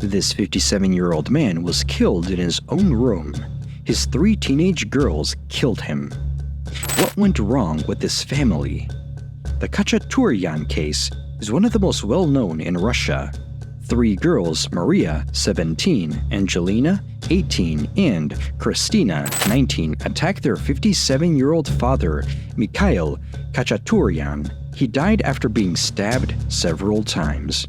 This 57-year-old man was killed in his own room. His 3 teenage girls killed him. What went wrong with this family? The Khachaturyan case is one of the most well-known in Russia. 3 girls, Maria, 17, Angelina, 18, and Krestina, 19, attacked their 57-year-old father, Mikhail Khachaturyan. He died after being stabbed several times.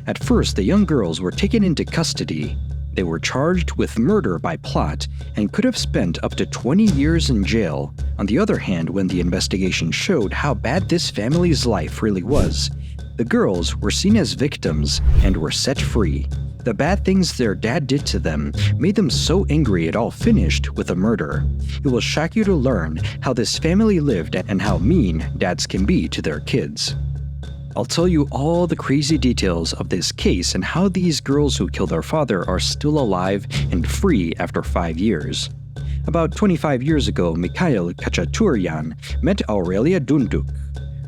At first, the young girls were taken into custody. They were charged with murder by plot and could have spent up to 20 years in jail. On the other hand, when the investigation showed how bad this family's life really was, the girls were seen as victims and were set free. The bad things their dad did to them made them so angry it all finished with a murder. It will shock you to learn how this family lived and how mean dads can be to their kids. I'll tell you all the crazy details of this case and how these girls who killed their father are still alive and free after 5 years. About 25 years ago, Mikhail Khachaturyan met Aurelia Dunduk,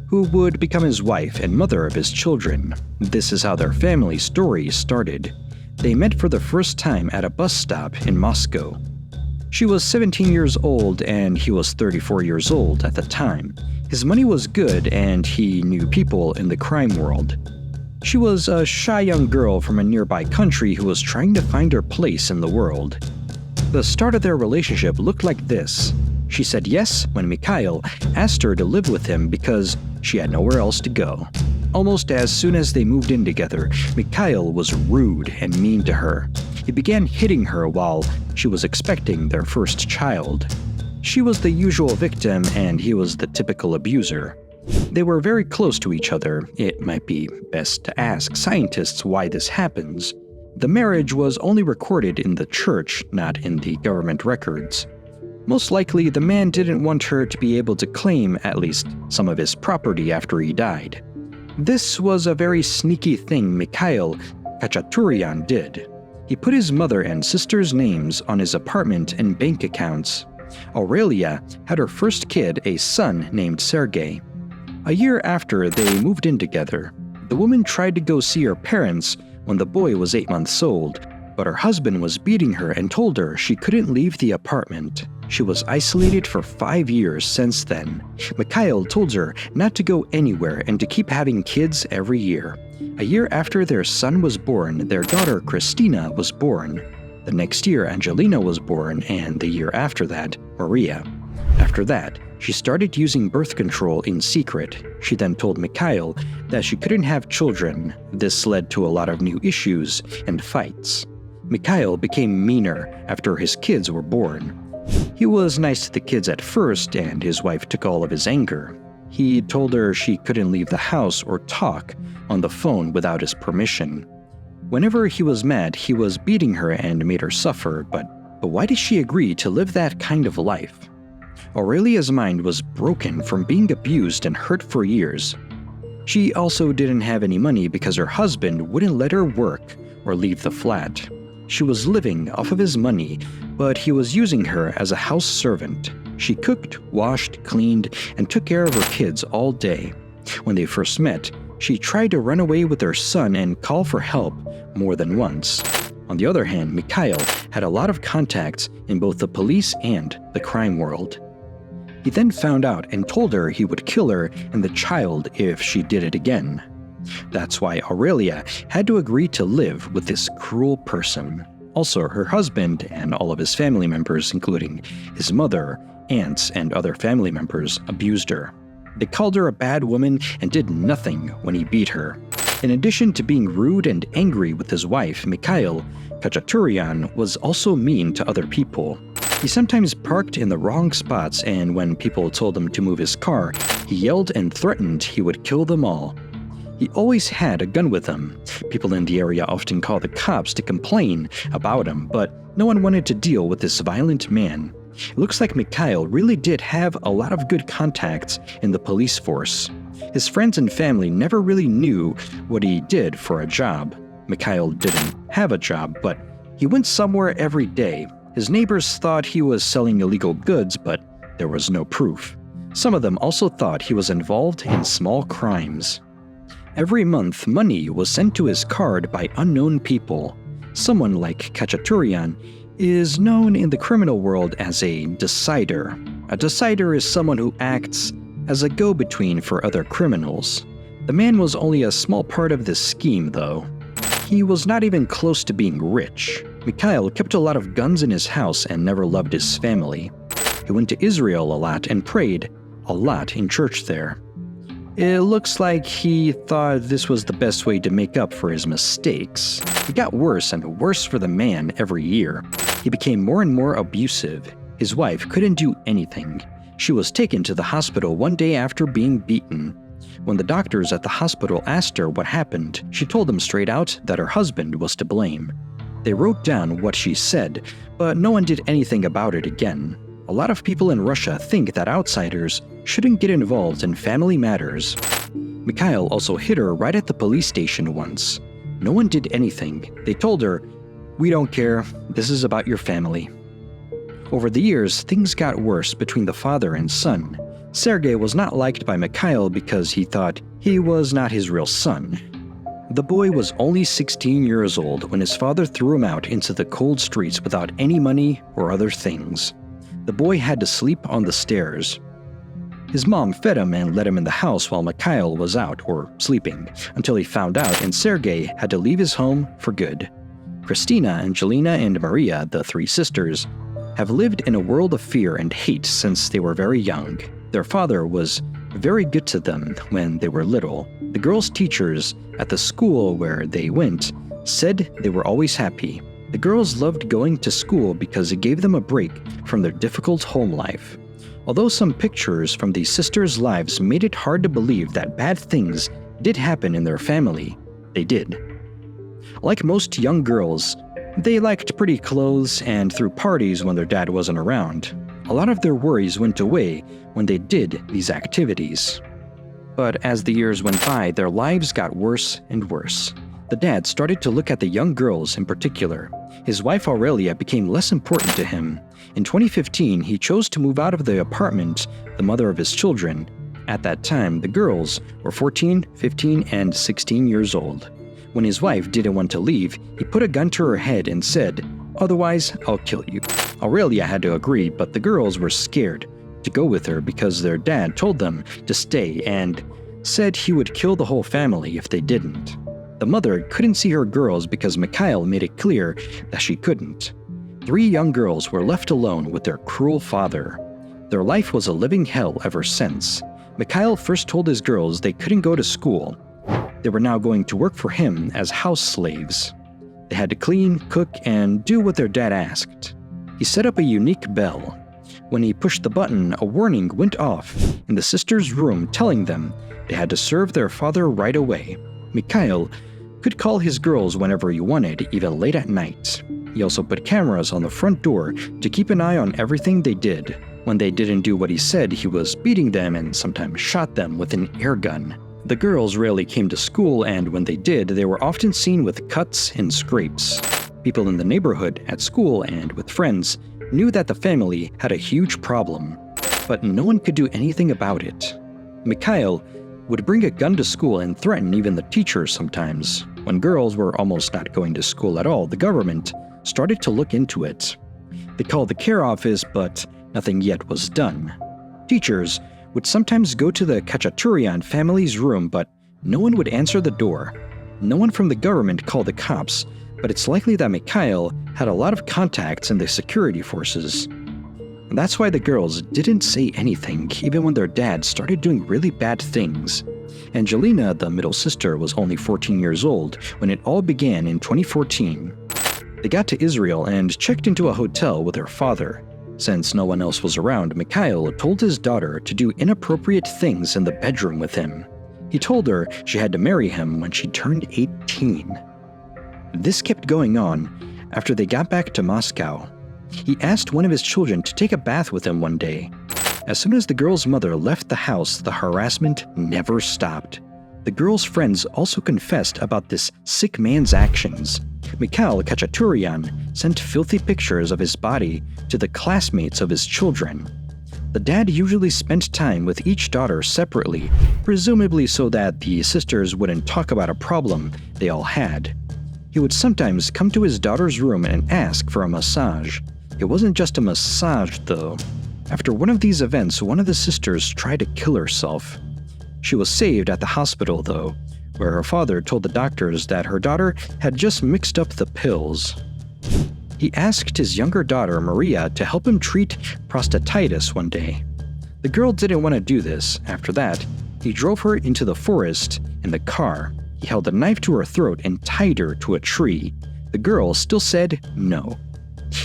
who would become his wife and mother of his children. This is how their family story started. They met for the first time at a bus stop in Moscow. She was 17 years old and he was 34 years old at the time. His money was good and he knew people in the crime world. She was a shy young girl from a nearby country who was trying to find her place in the world. The start of their relationship looked like this. She said yes when Mikhail asked her to live with him because she had nowhere else to go. Almost as soon as they moved in together, Mikhail was rude and mean to her. He began hitting her while she was expecting their first child. She was the usual victim and he was the typical abuser. They were very close to each other. It might be best to ask scientists why this happens. The marriage was only recorded in the church, not in the government records. Most likely, the man didn't want her to be able to claim at least some of his property after he died. This was a very sneaky thing Mikhail Khachaturyan did. He put his mother and sister's names on his apartment and bank accounts. Aurelia had her first kid, a son named Sergei. A year after they moved in together, the woman tried to go see her parents when the boy was 8 months old, but her husband was beating her and told her she couldn't leave the apartment. She was isolated for 5 years since then. Mikhail told her not to go anywhere and to keep having kids every year. A year after their son was born, their daughter Krestina was born. The next year, Angelina was born, and the year after that, Maria. After that, she started using birth control in secret. She then told Mikhail that she couldn't have children. This led to a lot of new issues and fights. Mikhail became meaner after his kids were born. He was nice to the kids at first, and his wife took all of his anger. He told her she couldn't leave the house or talk on the phone without his permission. Whenever he was mad, he was beating her and made her suffer, but why did she agree to live that kind of life? Aurelia's mind was broken from being abused and hurt for years. She also didn't have any money because her husband wouldn't let her work or leave the flat. She was living off of his money, but he was using her as a house servant. She cooked, washed, cleaned, and took care of her kids all day. When they first met, she tried to run away with her son and call for help more than once. On the other hand, Mikhail had a lot of contacts in both the police and the crime world. He then found out and told her he would kill her and the child if she did it again. That's why Aurelia had to agree to live with this cruel person. Also, her husband and all of his family members, including his mother, aunts, and other family members, abused her. They called her a bad woman and did nothing when he beat her. In addition to being rude and angry with his wife, Mikhail Khachaturyan was also mean to other people. He sometimes parked in the wrong spots, and when people told him to move his car, he yelled and threatened he would kill them all. He always had a gun with him. People in the area often called the cops to complain about him, but no one wanted to deal with this violent man. It looks like Mikhail really did have a lot of good contacts in the police force. His friends and family never really knew what he did for a job. Mikhail didn't have a job, but he went somewhere every day. His neighbors thought he was selling illegal goods, but there was no proof. Some of them also thought he was involved in small crimes. Every month, money was sent to his card by unknown people. Someone like Khachaturyan is known in the criminal world as a decider. A decider is someone who acts as a go-between for other criminals. The man was only a small part of this scheme, though. He was not even close to being rich. Mikhail kept a lot of guns in his house and never loved his family. He went to Israel a lot and prayed a lot in church there. It looks like he thought this was the best way to make up for his mistakes. It got worse and worse for the man every year. He became more and more abusive. His wife couldn't do anything. She was taken to the hospital one day after being beaten. When the doctors at the hospital asked her what happened, she told them straight out that her husband was to blame. They wrote down what she said, but no one did anything about it again. A lot of people in Russia think that outsiders shouldn't get involved in family matters. Mikhail also hit her right at the police station once. No one did anything. They told her, "We don't care, this is about your family." Over the years, things got worse between the father and son. Sergei was not liked by Mikhail because he thought he was not his real son. The boy was only 16 years old when his father threw him out into the cold streets without any money or other things. The boy had to sleep on the stairs. His mom fed him and let him in the house while Mikhail was out or sleeping, until he found out and Sergei had to leave his home for good. Krestina, Angelina, and Maria, the three sisters, have lived in a world of fear and hate since they were very young. Their father was very good to them when they were little. The girls' teachers at the school where they went said they were always happy. The girls loved going to school because it gave them a break from their difficult home life. Although some pictures from these sisters' lives made it hard to believe that bad things did happen in their family, they did. Like most young girls, they liked pretty clothes and threw parties when their dad wasn't around. A lot of their worries went away when they did these activities. But as the years went by, their lives got worse and worse. The dad started to look at the young girls in particular. His wife Aurelia became less important to him. In 2015, he chose to move out of the apartment, the mother of his children. At that time, the girls were 14, 15, and 16 years old. When his wife didn't want to leave, he put a gun to her head and said, "Otherwise, I'll kill you." Aurelia had to agree, but the girls were scared to go with her because their dad told them to stay and said he would kill the whole family if they didn't. The mother couldn't see her girls because Mikhail made it clear that she couldn't. 3 young girls were left alone with their cruel father. Their life was a living hell ever since. Mikhail first told his girls they couldn't go to school. They were now going to work for him as house slaves. They had to clean, cook, and do what their dad asked. He set up a unique bell. When he pushed the button, a warning went off in the sisters' room telling them they had to serve their father right away. Mikhail could call his girls whenever he wanted, even late at night. He also put cameras on the front door to keep an eye on everything they did. When they didn't do what he said, he was beating them and sometimes shot them with an air gun. The girls rarely came to school, and when they did, they were often seen with cuts and scrapes. People in the neighborhood, at school, and with friends knew that the family had a huge problem, but no one could do anything about it. Mikhail would bring a gun to school and threaten even the teachers sometimes. When girls were almost not going to school at all, the government started to look into it. They called the care office, but nothing yet was done. Teachers would sometimes go to the Khachaturyan family's room, but no one would answer the door. No one from the government called the cops, but it's likely that Mikhail had a lot of contacts in the security forces. And that's why the girls didn't say anything, even when their dad started doing really bad things. Angelina, the middle sister, was only 14 years old when it all began in 2014. They got to Israel and checked into a hotel with her father. Since no one else was around, Mikhail told his daughter to do inappropriate things in the bedroom with him. He told her she had to marry him when she turned 18. This kept going on after they got back to Moscow. He asked one of his children to take a bath with him one day. As soon as the girl's mother left the house, the harassment never stopped. The girl's friends also confessed about this sick man's actions. Mikhail Khachaturyan sent filthy pictures of his body to the classmates of his children. The dad usually spent time with each daughter separately, presumably so that the sisters wouldn't talk about a problem they all had. He would sometimes come to his daughter's room and ask for a massage. It wasn't just a massage, though. After one of these events, one of the sisters tried to kill herself. She was saved at the hospital, though, where her father told the doctors that her daughter had just mixed up the pills. He asked his younger daughter, Maria, to help him treat prostatitis one day. The girl didn't want to do this. After that, he drove her into the forest in the car. He held a knife to her throat and tied her to a tree. The girl still said no.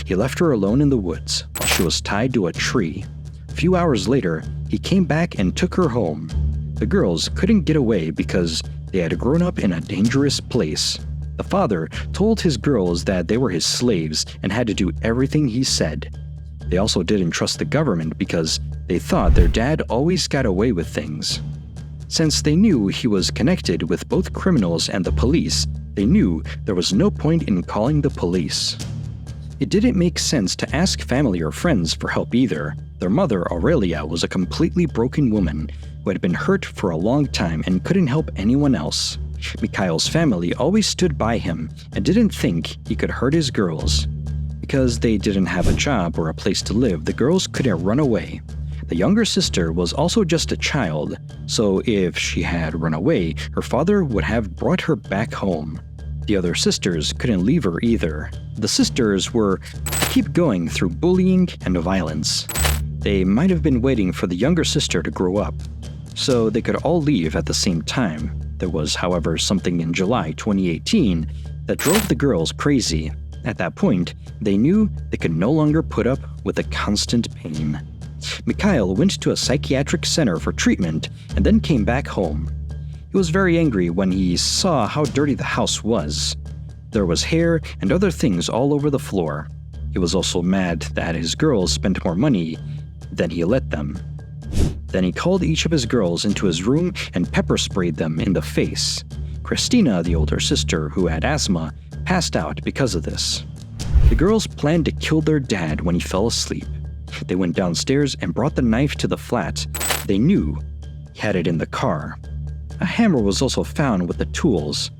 He left her alone in the woods while she was tied to a tree. A few hours later, he came back and took her home. The girls couldn't get away because they had grown up in a dangerous place. The father told his girls that they were his slaves and had to do everything he said. They also didn't trust the government because they thought their dad always got away with things. Since they knew he was connected with both criminals and the police, they knew there was no point in calling the police. It didn't make sense to ask family or friends for help either. Their mother, Aurelia, was a completely broken woman who had been hurt for a long time and couldn't help anyone else. Mikhail's family always stood by him and didn't think he could hurt his girls. Because they didn't have a job or a place to live, the girls couldn't run away. The younger sister was also just a child, so if she had run away, her father would have brought her back home. The other sisters couldn't leave her either. The sisters were to keep going through bullying and violence. They might have been waiting for the younger sister to grow up, so they could all leave at the same time. There was, however, something in July 2018 that drove the girls crazy. At that point, they knew they could no longer put up with the constant pain. Mikhail went to a psychiatric center for treatment and then came back home. He was very angry when he saw how dirty the house was. There was hair and other things all over the floor. He was also mad that his girls spent more money than he let them. Then he called each of his girls into his room and pepper sprayed them in the face. Krestina, the older sister who had asthma, passed out because of this. The girls planned to kill their dad when he fell asleep. They went downstairs and brought the knife to the flat. They knew he had it in the car. A hammer was also found with the tools.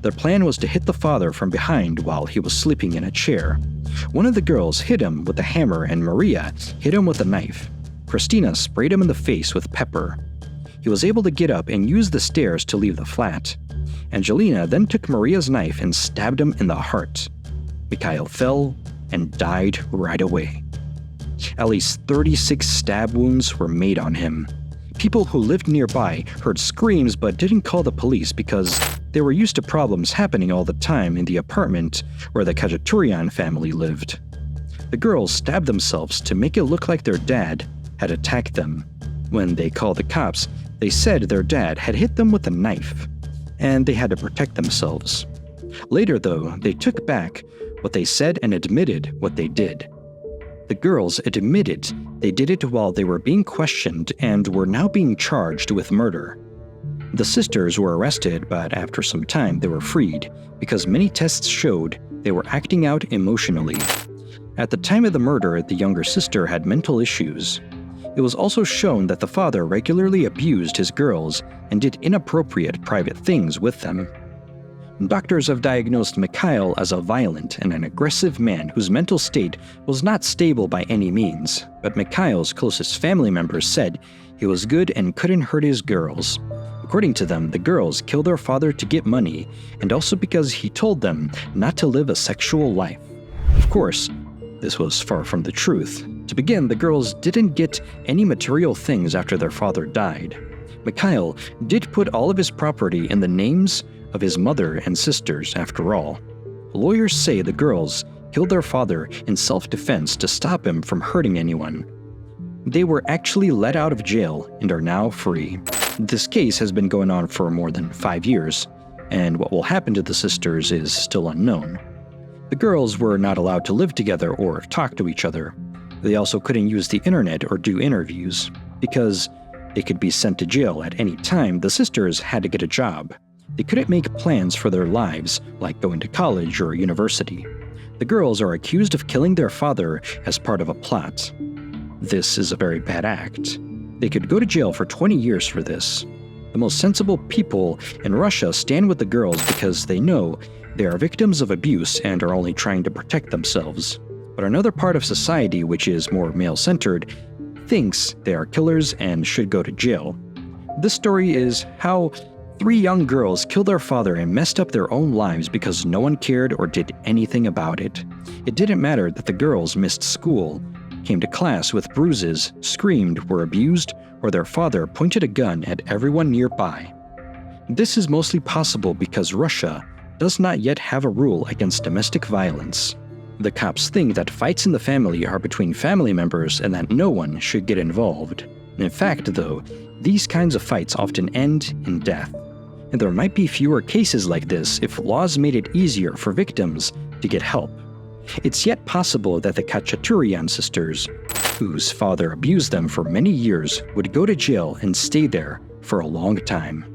Their plan was to hit the father from behind while he was sleeping in a chair. One of the girls hit him with the hammer and Maria hit him with a knife. Krestina sprayed him in the face with pepper. He was able to get up and use the stairs to leave the flat. Angelina then took Maria's knife and stabbed him in the heart. Mikhail fell and died right away. At least 36 stab wounds were made on him. People who lived nearby heard screams but didn't call the police because they were used to problems happening all the time in the apartment where the Khachaturyan family lived. The girls stabbed themselves to make it look like their dad had attacked them. When they called the cops, they said their dad had hit them with a knife, and they had to protect themselves. Later, though, they took back what they said and admitted what they did. The girls admitted they did it while they were being questioned and were now being charged with murder. The sisters were arrested, but after some time they were freed because many tests showed they were acting out emotionally. At the time of the murder, the younger sister had mental issues. It was also shown that the father regularly abused his girls and did inappropriate private things with them. Doctors have diagnosed Mikhail as a violent and an aggressive man whose mental state was not stable by any means, but Mikhail's closest family members said he was good and couldn't hurt his girls. According to them, the girls killed their father to get money, and also because he told them not to live a sexual life. Of course, this was far from the truth. To begin, the girls didn't get any material things after their father died. Mikhail did put all of his property in the names of his mother and sisters, after all. Lawyers say the girls killed their father in self-defense to stop him from hurting anyone. They were actually let out of jail and are now free. This case has been going on for more than 5 years, and what will happen to the sisters is still unknown. The girls were not allowed to live together or talk to each other. They also couldn't use the internet or do interviews. Because they could be sent to jail at any time, the sisters had to get a job. They couldn't make plans for their lives, like going to college or university. The girls are accused of killing their father as part of a plot. This is a very bad act. They could go to jail for 20 years for this. The most sensible people in Russia stand with the girls because they know They are victims of abuse and are only trying to protect themselves. But another part of society, which is more male-centered, thinks they are killers and should go to jail. This story is how 3 young girls killed their father and messed up their own lives because no one cared or did anything about it. It didn't matter that the girls missed school, came to class with bruises, screamed, were abused, or their father pointed a gun at everyone nearby. This is mostly possible because Russia does not yet have a rule against domestic violence. The cops think that fights in the family are between family members and that no one should get involved. In fact, though, these kinds of fights often end in death. And there might be fewer cases like this if laws made it easier for victims to get help. It's yet possible that the Khachaturyan sisters, whose father abused them for many years, would go to jail and stay there for a long time.